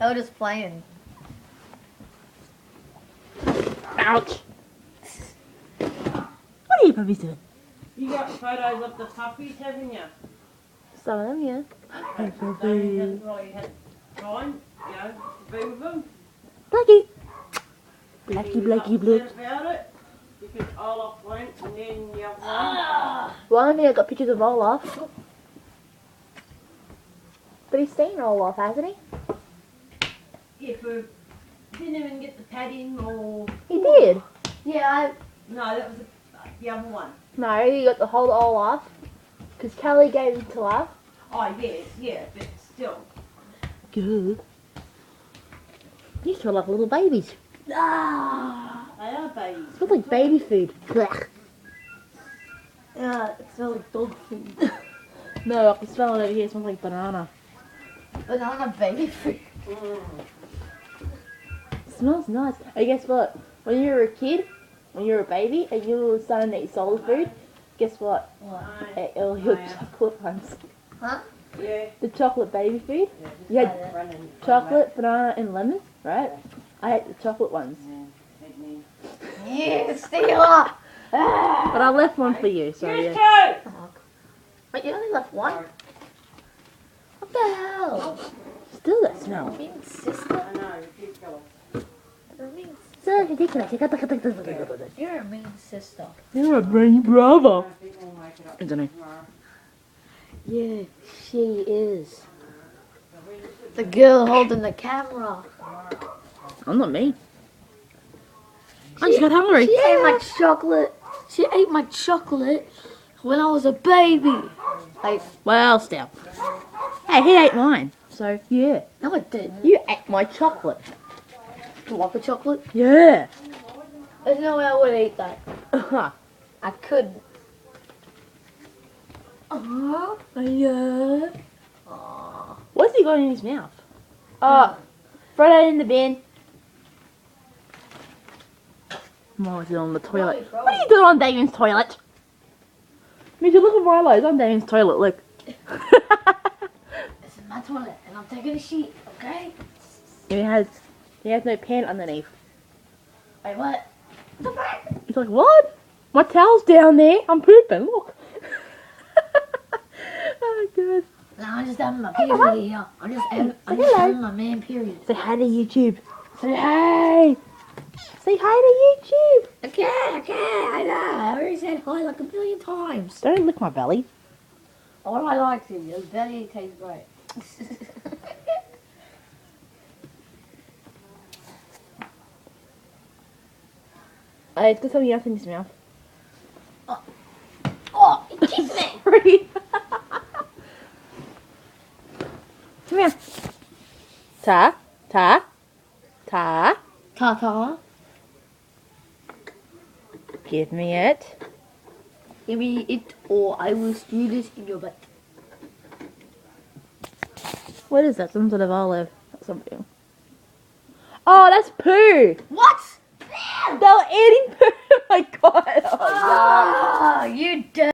I was just playing. Ouch. What are you puppies doing? You got photos of the puppies, haven't you? Some of them, yeah. Hey, You puppy. haven't really had time, you know, to be with them. Blackie. Blackie, You Blackie, upset Black. about it because Olaf went and then the other one. Well, I think I got pictures of Olaf. But he's seen Olaf, hasn't he? If we didn't even get the padding or... He did. Yeah, No, that was the other one. No, he got the whole Olaf. Because Kelly gave him to us. Oh, yes, yeah, but still. Good. These two are like little babies. Ah. They are babies. It smells like baby food. Blech. Yeah, it smells like dog food. No, I can smell it over here. It smells like banana. Banana baby food. It smells nice. Hey, guess what? When you were a kid, when you were a baby, and you were starting to eat solid food, guess what? What? Ate all your chocolate ones. Huh? Yeah. The chocolate baby food. You had Running. chocolate, banana, and lemon, right? I ate the chocolate ones. Yeah, stealer! Ah. But I left one for you, so You yeah. too! Wait, you only left one? What the hell? Still that smell. Mean sister? I know, keep going. You're a mean, So ridiculous. you're a mean sister. You're a brainy brother. I think we'll make it up I don't know. tomorrow. Yeah, she is. The girl holding the camera. I'm not me. I just got hungry. She ate my chocolate. She ate my chocolate when I was a baby. Like, Well, still. Hey, he ate mine. So, yeah. no, it didn't. You ate my chocolate. You want the chocolate? Yeah. There's no way I would eat that. I couldn't. Yeah. Aw. What's he got in his mouth? Throw that in the bin. Mama's on the toilet. What are you doing on Damon's toilet? Mitchell, look at my eyes. On Damon's toilet, look. This is my toilet, and I'm taking a sheet, okay? He has no pant underneath. Wait, what? The fuck? He's like, what? My towel's down there. I'm pooping. Look. Oh, God. No, I'm just having my period here. I'm just having my man period. Say hi to YouTube. Say hi. Say hi to YouTube. Okay, I know. I already said hi like a billion times. Don't lick my belly. All I like to is belly tastes great. It's got something else in his mouth. Oh, it kissed me. Sorry. Come here. Ta. Ta. Ta. Ta-ta. Give me it. Give me it or I will stew this in your butt. What is that? Some sort of olive. Something. Oh, that's poo. What? They were eating poo. Oh my God. Oh, Oh, you dirty.